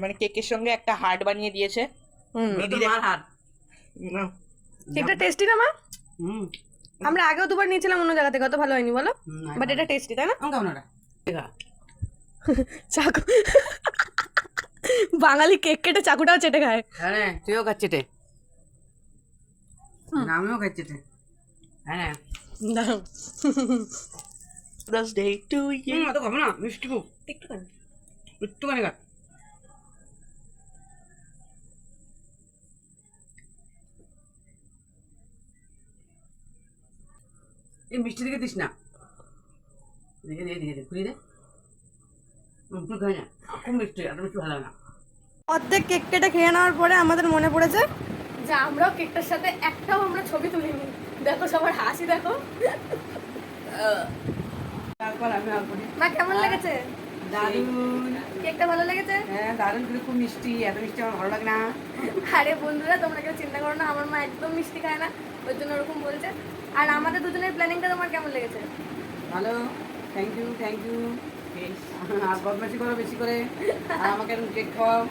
মানে কেকের সঙ্গে একটা হার্ট বানিয়ে দিয়েছে। কেকটা টেস্টি না মা? আমরা আগেও দুবার নিয়েছিলাম অন্য জায়গা থেকে, অত ভালো হয়নি বলো, বাট এটা টেস্টি তাই না? চাকু বাঙালি কেক কেটে চাকুটাও চেটে খায়। হ্যাঁ তুইও খাচ্ছিস, আমিও খাচ্ছি। হ্যাঁ বার্থডে টু ইউ। তো খাবো না, মিষ্টি খুব একটুখানি খা। এই মিষ্টি দিকে দিস না, দেখে দিয়ে দিয়ে দে, খুলি দে। তুই খাই না, খুব মিষ্টি, এত মিষ্টি ভালো লাগে না। অর্ধেক কেক কেটে খেয়ে নেওয়ার পরে আমাদের মনে পড়েছে যে আমরাও কেকটার সাথে একটাও আমরা ছবি তুলিনি। দেখো সবার হাসি দেখো। তারপর আমি আর করি। মা কেমন লেগেছে? দারুণ। কেকটা ভালো লেগেছে? হ্যাঁ দারুণ, কিন্তু খুব মিষ্টি, এত মিষ্টি আমার ভালো লাগে না। আরে বন্ধুরা তোমরা কেউ চিন্তা করো না, আমার মা একদম মিষ্টি খায় না, ওই জন্য ওরকম বলছে। আর আমাদের দুজনের প্ল্যানিংটা তোমার কেমন লেগেছে? ভালো, থ্যাংক ইউ থ্যাংক ইউ। আর বদমাশি করো বেশি করে, আর আমাকে কেক খাওয়াও।